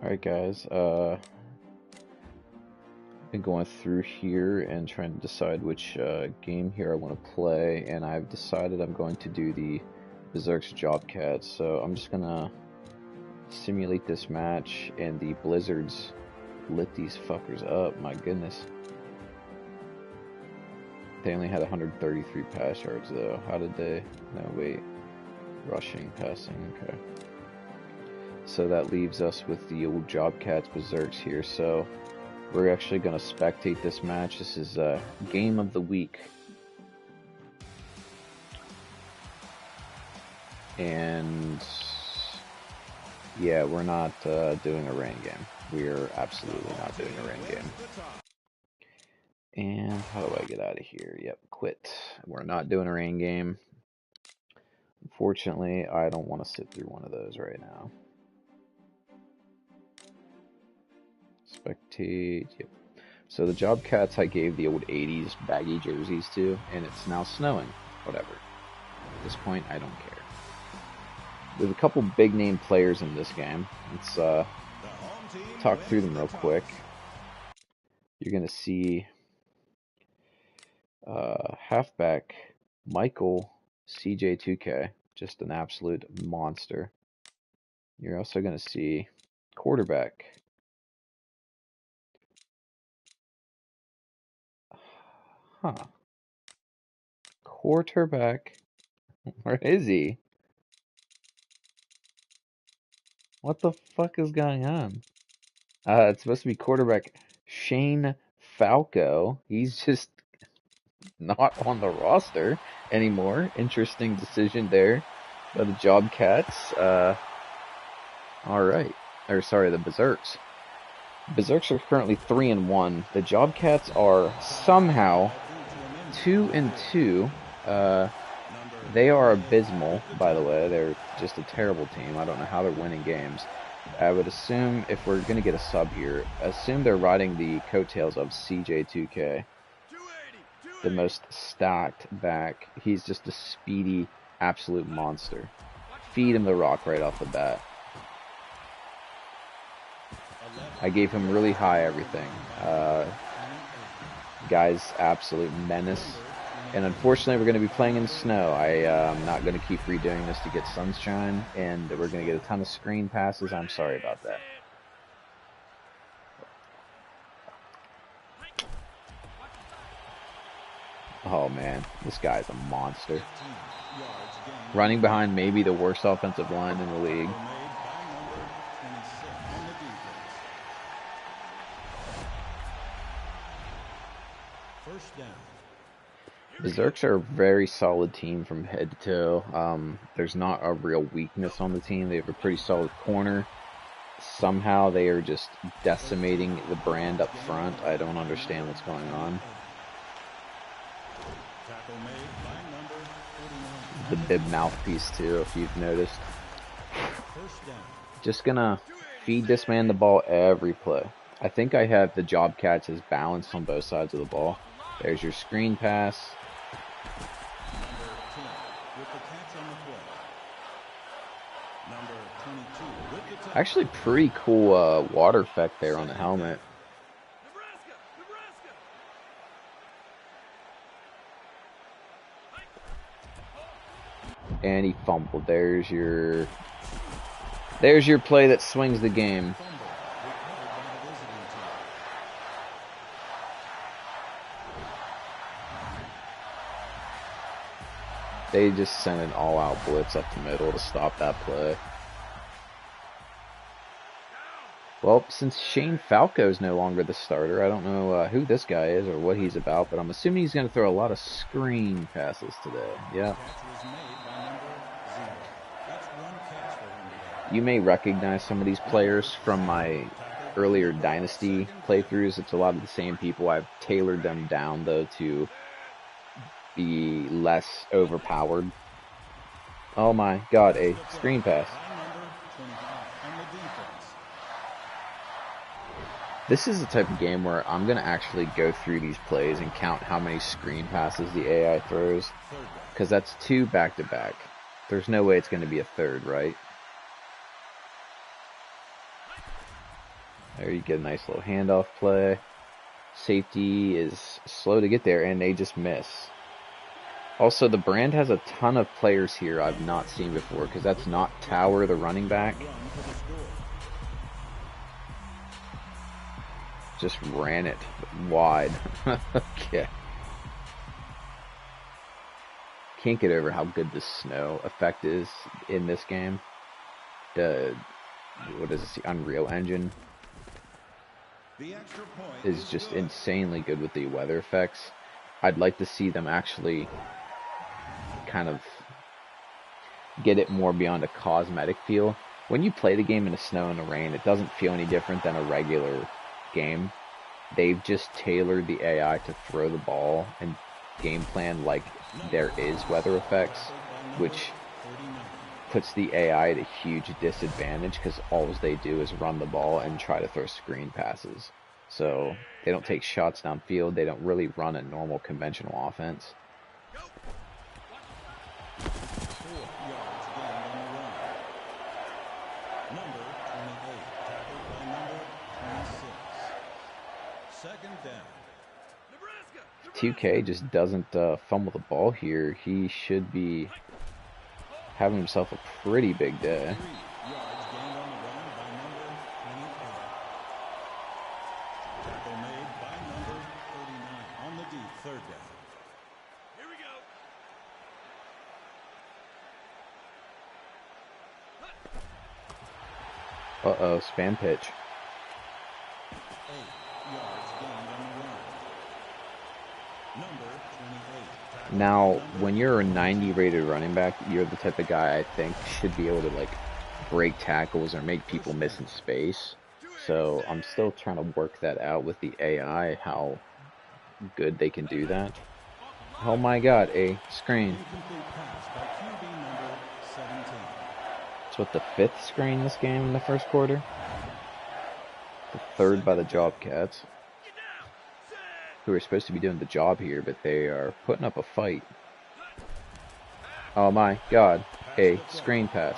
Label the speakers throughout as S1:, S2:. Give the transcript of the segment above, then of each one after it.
S1: Alright guys, been going through here and trying to decide which game here I want to play, and I've decided I'm going to do the Berserk's Job Cats. So I'm just gonna simulate this match, and the Blizzards lit these fuckers up, my goodness. They only had 133 pass yards though. How did they? No, wait. Rushing, passing, okay. So that leaves us with the old Job Cats Berserks here. So we're actually going to spectate this match. This is game of the week. And yeah, we're not doing a rain game. We are absolutely not doing a rain game. And how do I get out of here? Yep, quit. We're not doing a rain game. Unfortunately, I don't want to sit through one of those right now. Spectate, yep. So the Job Cats I gave the old 80s baggy jerseys to, and it's now snowing. Whatever. At this point, I don't care. There's a couple big name players in this game. Let's talk through them real quick. You're going to see halfback Michael CJ2K, just an absolute monster. You're also going to see quarterback quarterback, where is he? What the fuck is going on? It's supposed to be quarterback Shane Falco. He's just not on the roster anymore. Interesting decision there by the Job Cats. Alright. Or sorry, the Berserks. Berserks are currently 3-1. The Job Cats are somehow 2-2. They are abysmal, by the way. They're just a terrible team. I don't know how they're winning games. I would assume, if we're going to get a sub here, assume they're riding the coattails of CJ2K. The most stacked back. He's just a speedy, absolute monster. Feed him the rock right off the bat. I gave him really high everything. Guy's absolute menace. And unfortunately, we're going to be playing in snow. I'm not going to keep redoing this to get sunshine, and we're going to get a ton of screen passes. I'm sorry about that. Oh man, this guy's a monster. Running behind maybe the worst offensive line in the league.
S2: First down.
S1: Berserks are a very solid team from head to toe. There's not a real weakness on the team. They have a pretty solid corner. Somehow they are just decimating the brand up front. I don't understand what's going on. The bib mouthpiece too, if you've noticed. Just gonna feed this man the ball every play. I think I have the Job Cats as balanced on both sides of the ball. There's your screen pass. Actually pretty cool water effect there on the helmet. And he fumbled. There's your play that swings the game. They just sent an all-out blitz up the middle to stop that play. Well, since Shane Falco is no longer the starter, I don't know who this guy is or what he's about, but I'm assuming he's going to throw a lot of screen passes today. Yeah. You may recognize some of these players from my earlier Dynasty playthroughs. It's a lot of the same people. I've tailored them down, though, to be less overpowered. Oh my god, a screen pass. This is the type of game where I'm going to actually go through these plays and count how many screen passes the AI throws, because that's 2 back-to-back. There's no way it's going to be a third, right? There you get a nice little handoff play. Safety is slow to get there, and they just miss. Also, the brand has a ton of players here I've not seen before, because that's not Tower, the running back. Just ran it wide. Okay. Can't get over how good the snow effect is in this game. What is this? The Unreal Engine is just insanely good with the weather effects. I'd like to see them actually kind of get it more beyond a cosmetic feel. When you play the game in the snow and the rain, it doesn't feel any different than a regular game. They've just tailored the AI to throw the ball and game plan like there is weather effects, which puts the AI at a huge disadvantage because all they do is run the ball and try to throw screen passes. So they don't take shots downfield. They don't really run a normal conventional offense. If 2K just doesn't fumble the ball here, he should be having himself a pretty big day. Uh-oh, spam pitch. Now, when you're a 90 rated running back, you're the type of guy I think should be able to like break tackles or make people miss in space. So I'm still trying to work that out with the AI, how good they can do that. Oh my god, a screen. It's what, the 5th screen this game in the first quarter? The 3rd by the Jobcats, who are supposed to be doing the job here, but they are putting up a fight. Oh my god, a screen pass.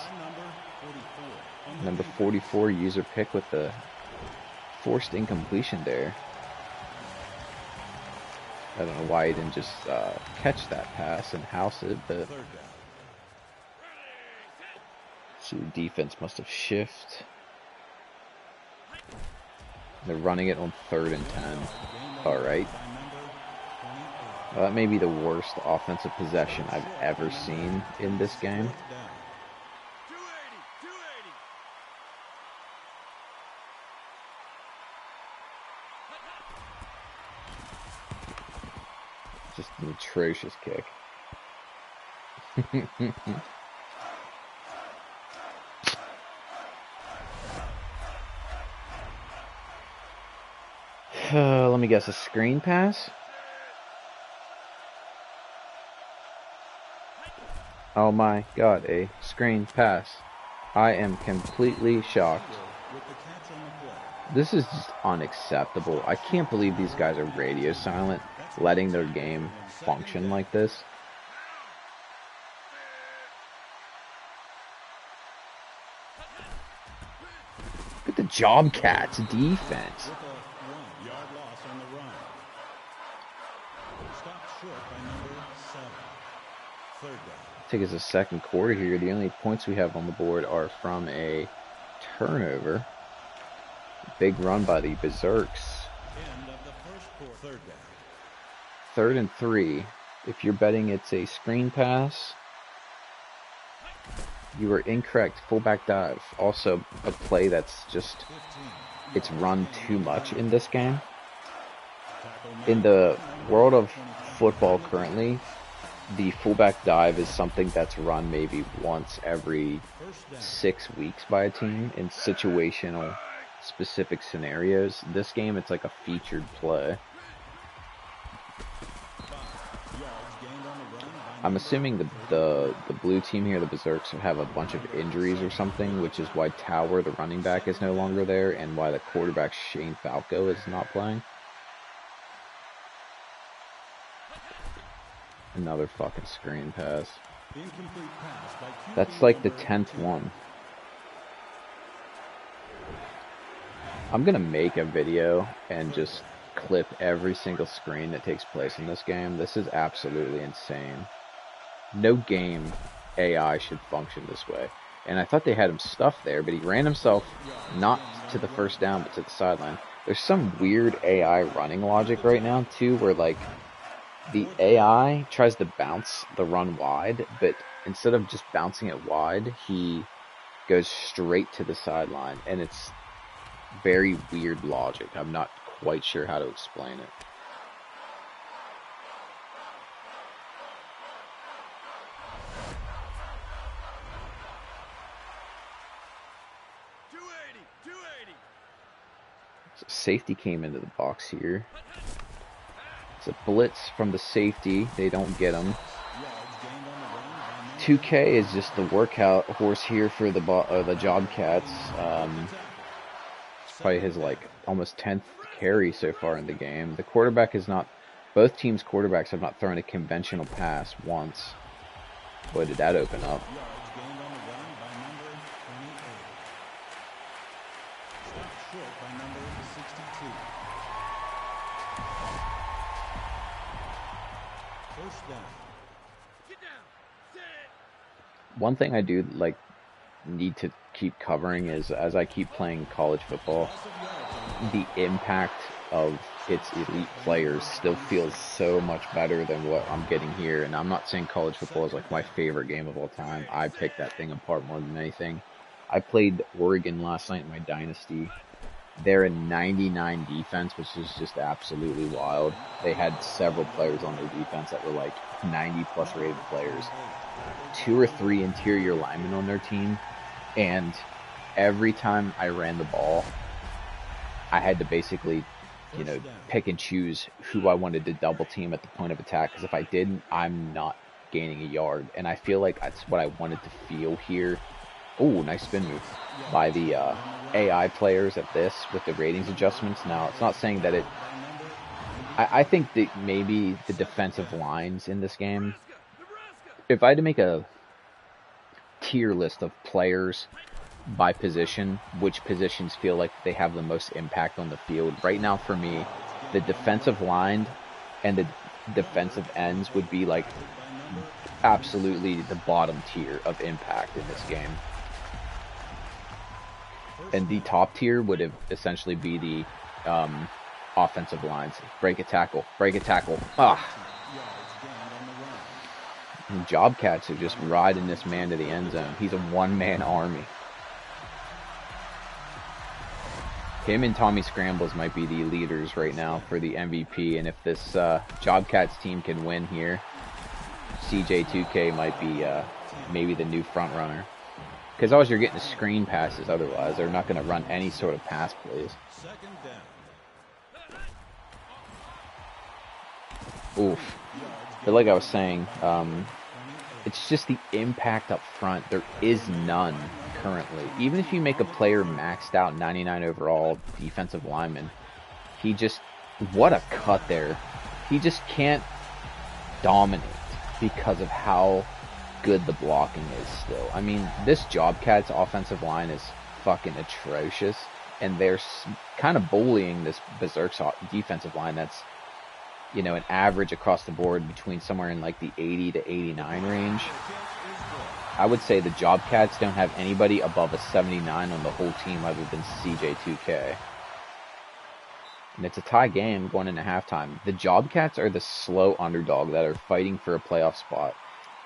S1: Number 44 user pick with the forced incompletion there. I don't know why he didn't just catch that pass and house it, but see, the defense must have shifted. They're running it on 3rd and 10. Alright. That may be the worst offensive possession I've ever seen in this game. Just an atrocious kick. Let me guess, a screen pass? Oh my god, a screen pass. I am completely shocked. This is just unacceptable. I can't believe these guys are radio silent, letting their game function like this. Look at the Jobcats defense. I think it's the second quarter here. The only points we have on the board are from a turnover. Big run by the Berserks. 3rd and 3. If you're betting it's a screen pass, you are incorrect. Fullback dive. Also a play that's just, it's run too much in this game. In the world of football currently, the fullback dive is something that's run maybe once every 6 weeks by a team in situational specific scenarios. This game, it's like a featured play. I'm assuming the blue team here, the Berserks, have a bunch of injuries or something, which is why Tower, the running back, is no longer there, and why the quarterback, Shane Falco, is not playing. Another fucking screen pass. That's like the 10th one. I'm gonna make a video and just clip every single screen that takes place in this game. This is absolutely insane. No game AI should function this way. And I thought they had him stuffed there, but he ran himself not to the first down, but to the sideline. There's some weird AI running logic right now, too, where, like, the AI tries to bounce the run wide, but instead of just bouncing it wide, he goes straight to the sideline. And it's very weird logic. I'm not quite sure how to explain it. So safety came into the box here. It's a blitz from the safety. They don't get him. 2K is just the workout horse here for the Jobcats. It's probably his like almost 10th carry so far in the game. The quarterback is not. Both teams' quarterbacks have not thrown a conventional pass once. Boy, did that open up. One thing I do like need to keep covering is, as I keep playing college football, the impact of its elite players still feels so much better than what I'm getting here. And I'm not saying college football is like my favorite game of all time. I pick that thing apart more than anything. I played Oregon last night in my dynasty. They're a 99 defense, which is just absolutely wild. They had several players on their defense that were like 90 plus rated players. 2 or 3 interior linemen on their team, and every time I ran the ball, I had to basically, pick and choose who I wanted to double team at the point of attack, because if I didn't, I'm not gaining a yard, and I feel like that's what I wanted to feel here. Oh, nice spin move by the AI players at this with the ratings adjustments. Now, it's not saying that I think that maybe the defensive lines in this game, if I had to make a tier list of players by position, which positions feel like they have the most impact on the field, right now for me, the defensive line and the defensive ends would be like absolutely the bottom tier of impact in this game. And the top tier would essentially be the offensive lines. Break a tackle. Ah. And Jobcats are just riding this man to the end zone. He's a one-man army. Him and Tommy Scrambles might be the leaders right now for the MVP. And if this Jobcats team can win here, CJ2K might be maybe the new front runner. Because always you're getting screen passes otherwise. They're not going to run any sort of pass plays. Oof. But like I was saying, it's just the impact up front. There is none currently. Even if you make a player maxed out 99 overall defensive lineman, what a cut there. He just can't dominate because of how good the blocking is still. I mean, this Jobcats offensive line is fucking atrocious, and they're kind of bullying this Berserk's defensive line that's, an average across the board between somewhere in like the 80 to 89 range. I would say the Jobcats don't have anybody above a 79 on the whole team other than CJ2K. And it's a tie game going into halftime. The Jobcats are the slow underdog that are fighting for a playoff spot.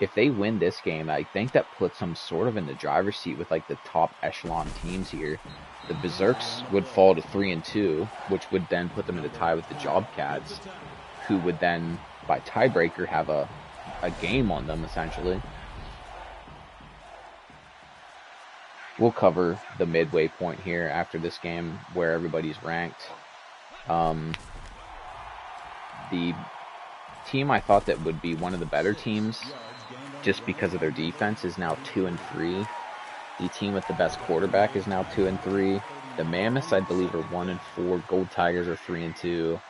S1: If they win this game, I think that puts them sort of in the driver's seat with like the top echelon teams here. The Berserks would fall to 3-2, which would then put them in a tie with the Jobcats, who would then, by tiebreaker, have a game on them, essentially. We'll cover the midway point here after this game, where everybody's ranked. The team I thought that would be one of the better teams, just because of their defense, is now 2-3. The team with the best quarterback is now 2-3. The Mammoths, I believe, are 1-4. Gold Tigers are 3-2.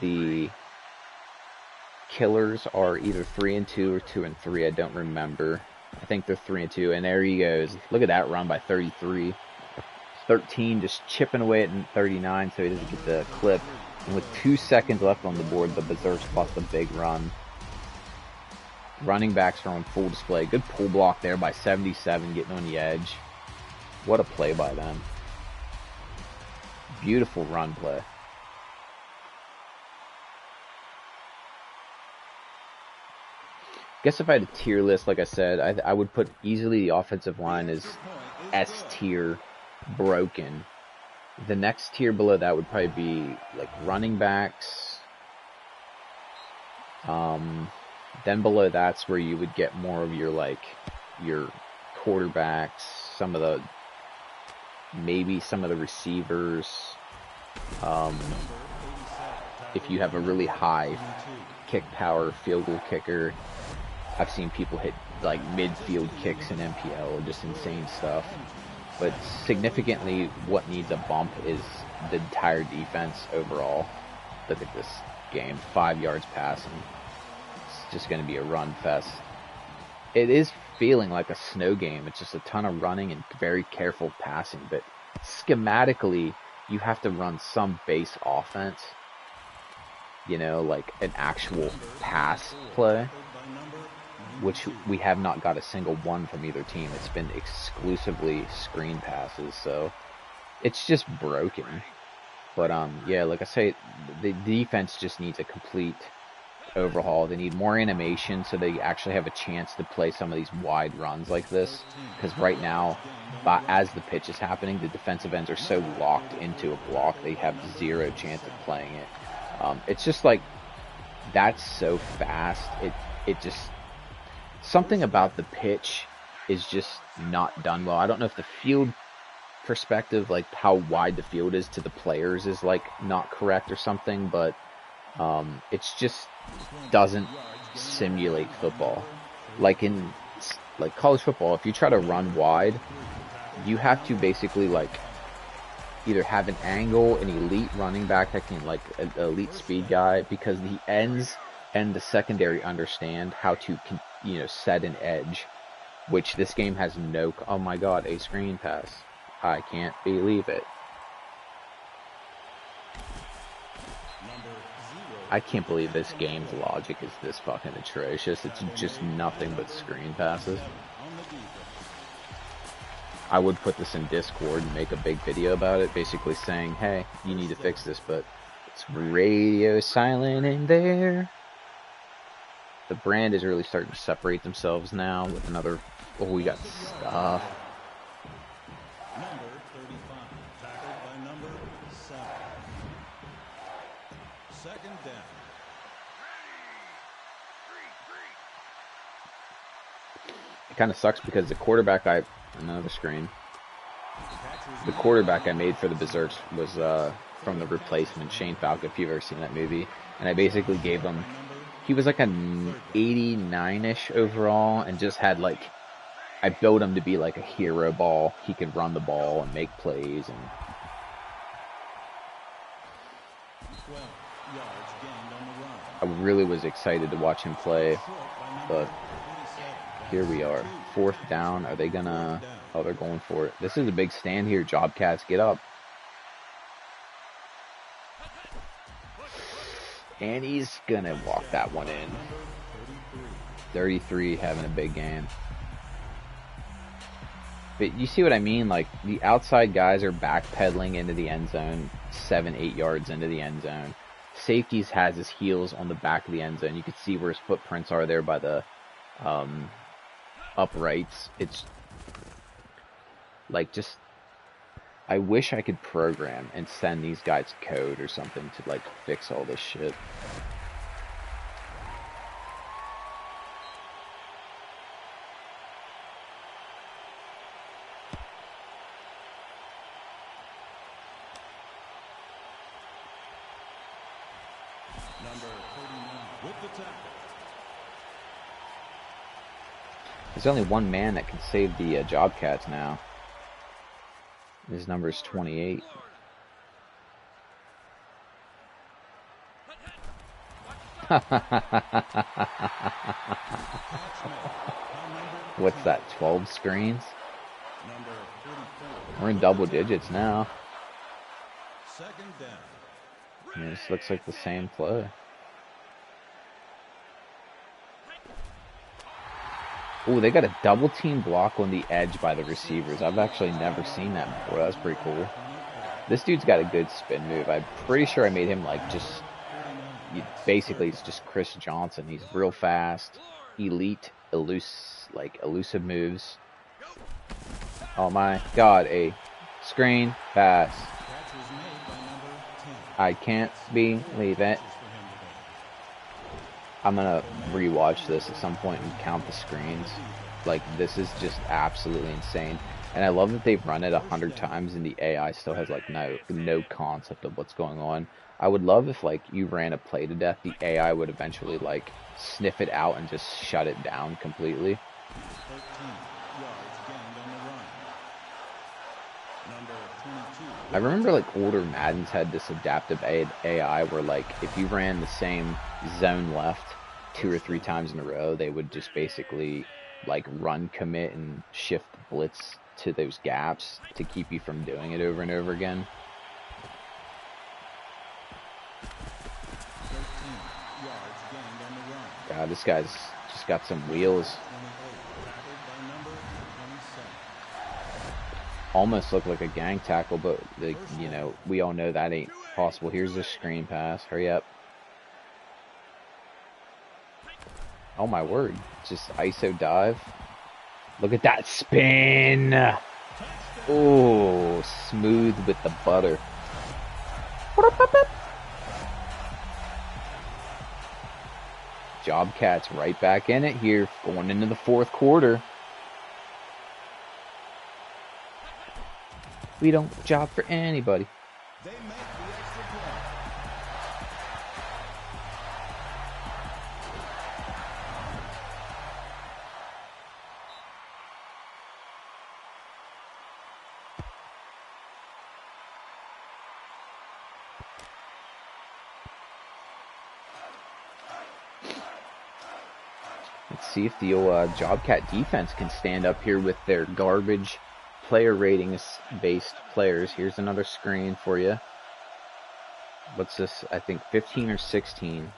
S1: The Killers are either 3-2 or 2-3. I don't remember. I think they're 3-2. And there he goes. Look at that run by 33. 13, just chipping away at 39 so he doesn't get the clip. And with 2 seconds left on the board, the Berserks bust a big run. Running backs are on full display. Good pull block there by 77, getting on the edge. What a play by them. Beautiful run play. Guess if I had a tier list, like I said, I would put easily the offensive line as S tier, broken. The next tier below that would probably be like running backs. Then below that's where you would get more of your quarterbacks, maybe some of the receivers. If you have a really high kick power field goal kicker, I've seen people hit like midfield kicks in MPL, just insane stuff. But significantly, what needs a bump is the entire defense overall. Look at this game, 5 yards passing. It's just going to be a run fest. It is feeling like a snow game. It's just a ton of running and very careful passing. But schematically, you have to run some base offense. You know, like an actual pass play, which we have not got a single one from either team. It's been exclusively screen passes, so it's just broken. But yeah, like I say, the defense just needs a complete overhaul. They need more animation so they actually have a chance to play some of these wide runs like this. Because right now, as the pitch is happening, the defensive ends are so locked into a block, they have zero chance of playing it. It's just like, that's so fast. It just, something about the pitch is just not done well. I don't know if the field perspective, like how wide the field is to the players, is like not correct or something, but it's just doesn't simulate football. Like in college football, if you try to run wide, you have to basically like either have an angle, an elite running back that can, like an elite speed guy, because the ends and the secondary understand how to, you know, set an edge, which this game has no. Oh my god, a screen pass. I can't believe it. I can't believe this game's logic is this fucking atrocious. It's just nothing but screen passes. I would put this in Discord and make a big video about it, basically saying, hey, you need to fix this, but it's radio silent in there. The brand is really starting to separate themselves now with another. Oh, we got stuff.
S2: Number 35, tackled by number 7. Second down.
S1: It kind of sucks because the quarterback another screen. The quarterback I made for the Berserks was from The Replacement, Shane Falco, if you've ever seen that movie. And I basically gave him, he was like an 89-ish overall, and just had like, I built him to be like a hero ball. He could run the ball and make plays. And
S2: 12 yards gained on the run.
S1: I really was excited to watch him play, but here we are. 4th down. Are they gonna... Oh, they're going for it. This is a big stand here. Jobcats, get up. And he's gonna walk that one in. 33, having a big game. But you see what I mean? Like, the outside guys are backpedaling into the end zone, 7-8 yards into the end zone. Safeties has his heels on the back of the end zone. You can see where his footprints are there by the uprights. It's like, just, I wish I could program and send these guys code or something to like fix all this shit.
S2: Number 39 with the tackle.
S1: There's only one man that can save the Jobcats now. His number is 28. What's that, 12 screens?
S2: Number 44.
S1: We're in double digits now.
S2: Second down.
S1: I mean, this looks like the same play. Oh, they got a double team block on the edge by the receivers. I've actually never seen that before. That's pretty cool. This dude's got a good spin move. I'm pretty sure I made him like just, basically it's just Chris Johnson. He's real fast, elite, elusive moves. Oh my God, a screen pass.
S2: Catch was made by number 10.
S1: I can't believe it. I'm gonna rewatch this at some point and count the screens. Like, this is just absolutely insane. And I love that they've run it 100 times and the AI still has like no concept of what's going on. I would love if like you ran a play to death, the AI would eventually like sniff it out and just shut it down completely.
S2: 13 yards gained on the run. Number 22.
S1: I remember like older Maddens had this adaptive AI where like if you ran the same zone left 2 or 3 times in a row, they would just basically like run commit and shift blitz to those gaps to keep you from doing it over and over again.
S2: 13 yards gained on the run.
S1: God, this guy's just got some wheels.
S2: 28. Tackled by number 27.
S1: Almost looked like a gang tackle, but the, you know, we all know that ain't possible. Here's the screen pass. Hurry up. Oh my word. Just ISO dive. Look at that spin. Oh, smooth with the butter. Jobcats right back in it here, going into the fourth quarter. We don't job for anybody.
S2: They make the extra point.
S1: Let's see if the old Jobcat defense can stand up here with their garbage player ratings based players. Here's another screen for you. What's this? I think 15 or 16.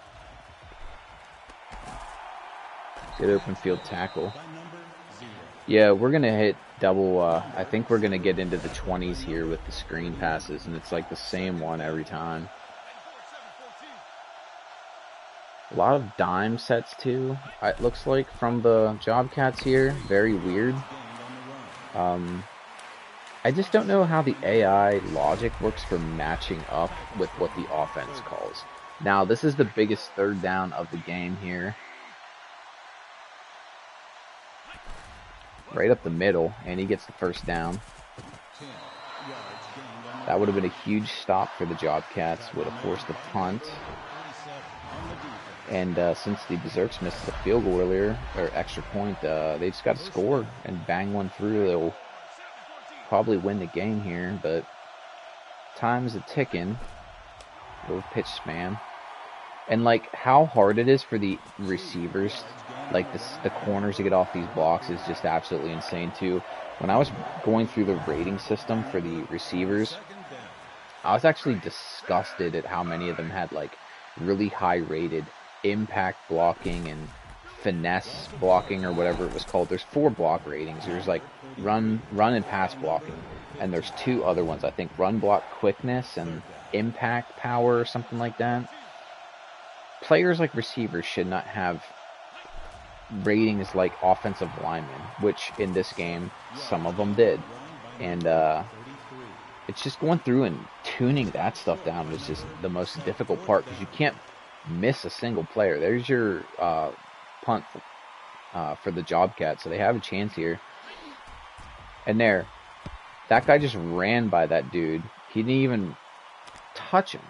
S1: Good open field tackle.
S2: By number 0.
S1: Yeah, we're going to hit double. I think we're going to get into the 20s here with the screen passes, and it's like the same one every time. A lot of dime sets too, it looks like, from the Jobcats here. Very weird.
S2: Gained on the run.
S1: I just don't know how the AI logic works for matching up with what the offense calls. Now, this is the biggest third down of the game here. Right up the middle, and he gets the first down.
S2: 10 yards gained on the
S1: That would have been a huge stop for the Jobcats. Would have forced a punt.
S2: 47 on the defense.
S1: And since the Berserks missed the field goal earlier, or extra point, they just got to score and bang one through. They'll probably win the game here, but time's a ticking. Little pitch spam. And like how hard it is for the receivers, like the corners to get off these blocks is just absolutely insane too. When I was going through the rating system for the receivers,
S2: Second down.
S1: I was actually disgusted at how many of them had like really high rated impact blocking and finesse blocking, or whatever it was called. There's 4 block ratings. There's like run and pass blocking, and there's 2 other ones. I think run block quickness and impact power or something like that. Players like receivers should not have ratings like offensive linemen, which in this game some of them did. And it's just going through and tuning that stuff down is just the most difficult part, because you can't miss a single player. There's your punt for the Jobcat, so they have a chance here. And there, that guy just ran by that dude. He didn't even touch him.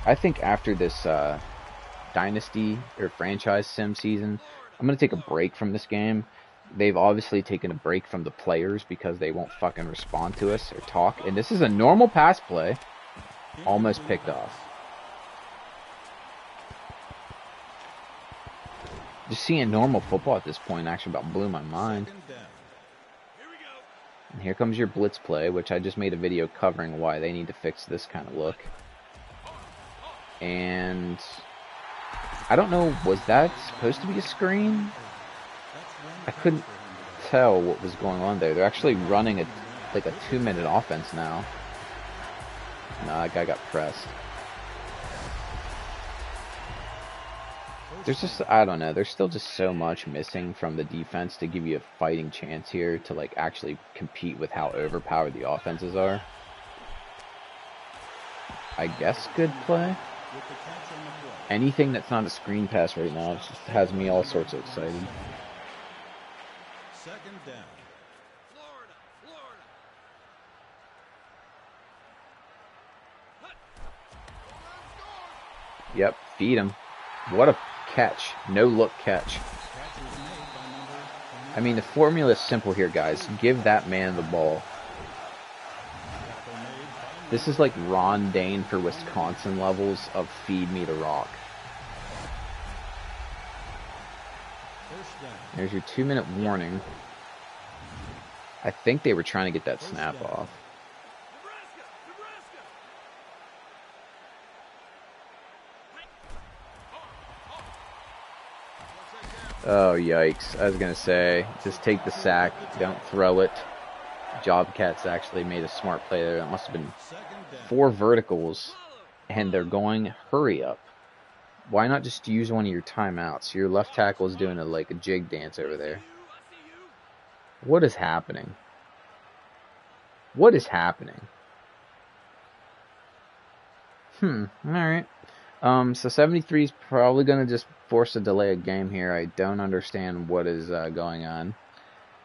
S1: I think after this Dynasty or franchise sim season, I'm going to take a break from this game. They've obviously taken a break from the players because they won't fucking respond to us or talk. And this is a normal pass play. Almost picked off. Just seeing normal football at this point actually about blew my mind.
S2: Second down.
S1: And here comes your blitz play, which I just made a video covering why they need to fix this kind of look. And I don't know, was that supposed to be a screen? I couldn't tell what was going on there. They're actually running like a 2-minute offense now. Nah, that guy got pressed. There's just, I don't know, there's still just so much missing from the defense to give you a fighting chance here to like actually compete with how overpowered the offenses are. I guess good play. Anything that's not a screen pass right now just has me all sorts of excited.
S2: Second down.
S1: Yep, feed him. What a catch. No look catch. I mean, the formula is simple here, guys. Give that man the ball. This is like Ron Dane for Wisconsin levels of feed me the rock. There's your 2-minute warning. I think they were trying to get that snap off. Oh, yikes. I was going to say, just take the sack, don't throw it. Jobcats actually made a smart play there. That must have been 4 verticals, and they're going hurry up. Why not just use one of your timeouts? Your left tackle is doing like a jig dance over there. What is happening? What is happening? Alright. So 73 is probably going to just force a delay of game here. I don't understand what is going on.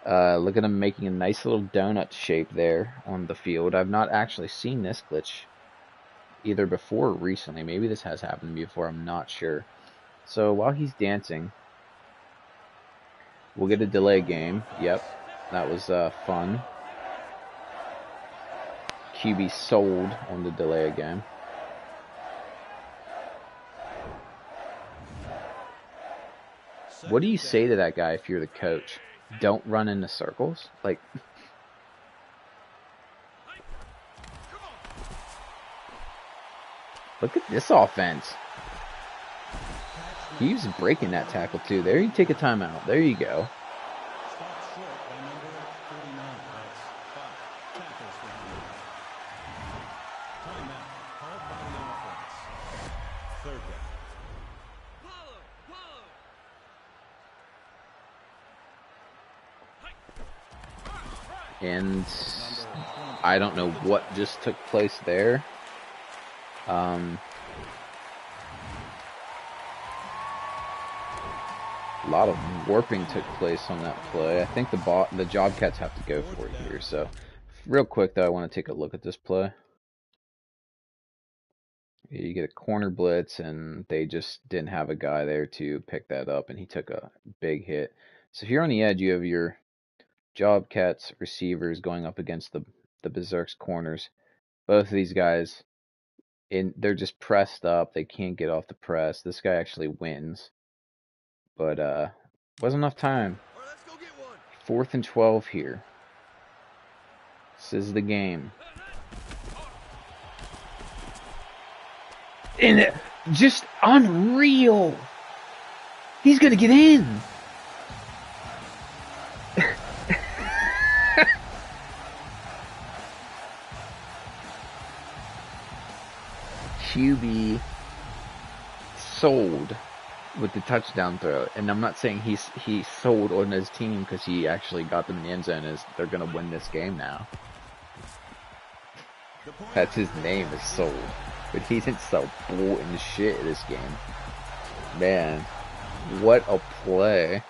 S1: Look at him making a nice little donut shape there on the field. I've not actually seen this glitch either before or recently. Maybe this has happened to me before. I'm not sure. So while he's dancing, we'll get a delay game. Yep, that was fun. QB sold on the delay game. What do you say to that guy if you're the coach? Don't run into circles? Like, look at this offense. He was breaking that tackle too. There, you take a timeout. There you go. And I don't know what just took place there. A lot of warping took place on that play. I think the Jobcats have to go for it here. So, real quick though, I want to take a look at this play. You get a corner blitz, and they just didn't have a guy there to pick that up, and he took a big hit. So here on the edge, you have your Jobcats receivers going up against the Berserk's corners. Both of these guys, they're just pressed up. They can't get off the press. This guy actually wins. But wasn't enough time. 4th and 12 here. This is the game. And just unreal. He's gonna get in. QB sold with the touchdown throw, and I'm not saying he sold on his team because he actually got them in the end zone. Is they're gonna win this game now. That's his name is sold, but he didn't sell bull and shit in this game. Man, what a play!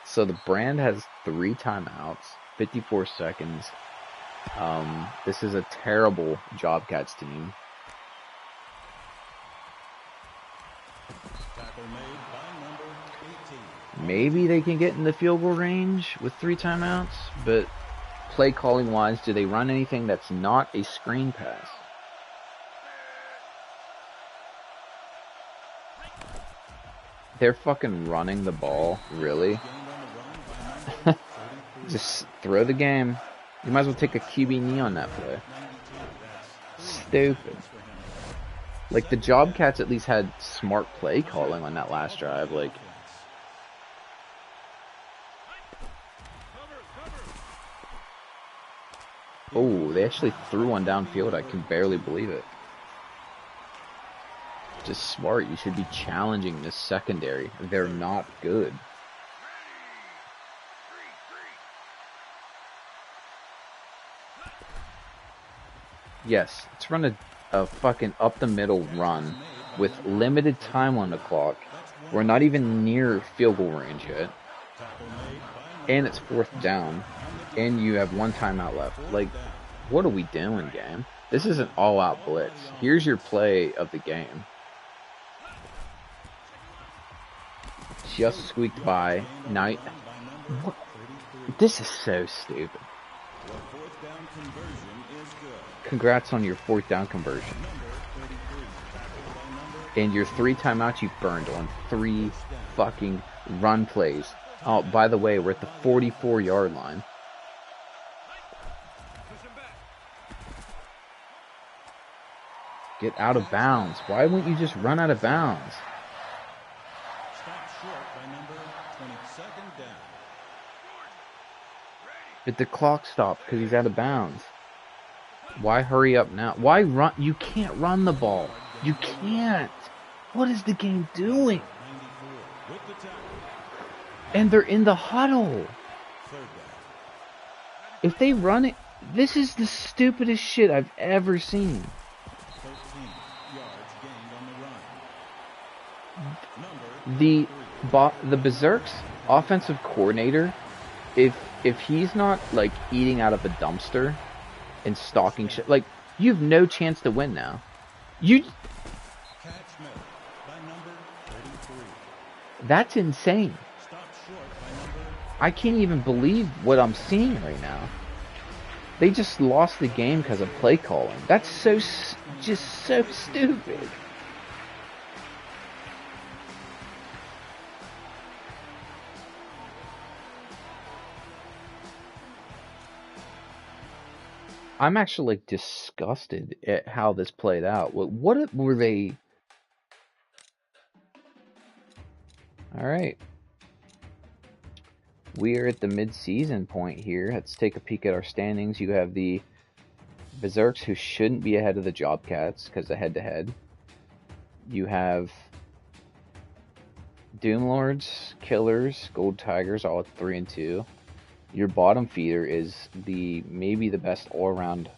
S1: So the brand has 3 timeouts, 54 seconds. This is a terrible Jobcats team. Maybe they can get in the field goal range with 3 timeouts, but play calling wise, do they run anything that's not a screen pass? They're fucking running the ball, really? Just throw the game. You might as well take a QB knee on that play. Stupid. Like, the Jobcats at least had smart play calling on that last drive. Like, oh, they actually threw one downfield. I can barely believe it. Just smart. You should be challenging this secondary. They're not good. Yes, let's run a fucking up the middle run with limited time on the clock. We're not even near field goal range yet. And it's 4th down. And you have 1 timeout left. Like, what are we doing, game? This is an all-out blitz. Here's your play of the game. Just squeaked by. Night. What? This is so stupid. Congrats on your 4th down conversion. And your 3 timeouts you burned on 3 fucking run plays. Oh, by the way, we're at the 44-yard line. Get out of bounds. Why wouldn't you just run out of bounds? But the clock stopped because he's out of bounds. Why hurry up now? Why run? You can't run the ball. You can't. What is the game doing? And they're in the huddle. If they run it, this is the stupidest shit I've ever seen. The Berserk's offensive coordinator, if he's not like eating out of a dumpster and stalking shit, like, you have no chance to win now. That's insane. I can't even believe what I'm seeing right now. They just lost the game because of play calling. That's just so stupid. I'm actually like disgusted at how this played out. What were they? All right. We are at the mid-season point here. Let's take a peek at our standings. You have the Berserks, who shouldn't be ahead of the Jobcats because of head-to-head. You have Doomlords, Killers, Gold Tigers, all at 3 and 2. Your bottom feeder is maybe the best all-around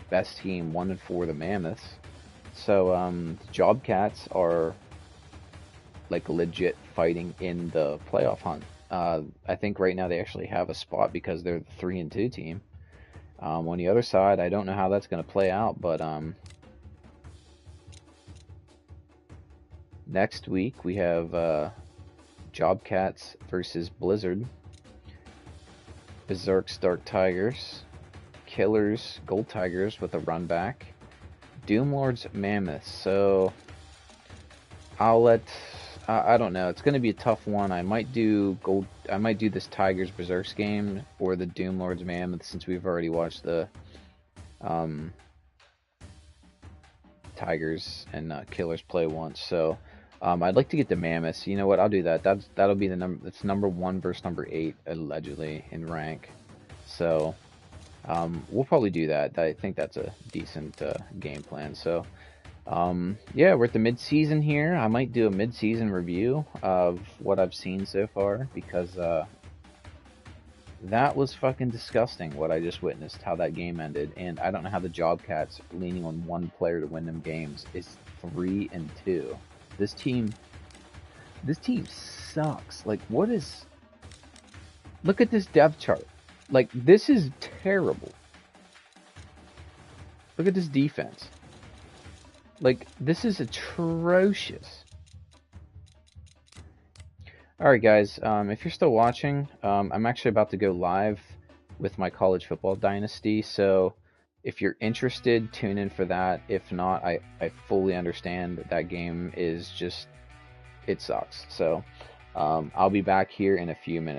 S1: best team, 1 and 4, the Mammoths. So the Jobcats are like legit fighting in the playoff hunt. I think right now they actually have a spot because they're the 3 and 2 team. On the other side, I don't know how that's going to play out, but next week we have Jobcats versus Blizzard, Berserk's Dark Tigers, Killers Gold Tigers with a run back, Doomlords Mammoths. So I'll let I don't know. It's going to be a tough one. I might do this Tigers Berserks game or the Doomlords Mammoths, since we've already watched the Tigers and Killers play once. So I'd like to get the Mammoths. You know what? I'll do that. That'll be the number. It's number 1 versus number 8 allegedly in rank. So we'll probably do that. I think that's a decent game plan. So. Yeah, we're at the mid-season here. I might do a mid-season review of what I've seen so far, because that was fucking disgusting what I just witnessed, how that game ended. And I don't know how the Jobcats, leaning on one player to win them games, is 3 and 2. This team sucks. Like, what is... Look at this depth chart. Like, this is terrible. Look at this defense. Like, this is atrocious. Alright guys, if you're still watching, I'm actually about to go live with my college football dynasty, so if you're interested, tune in for that. If not, I fully understand that game is just, it sucks. So I'll be back here in a few minutes.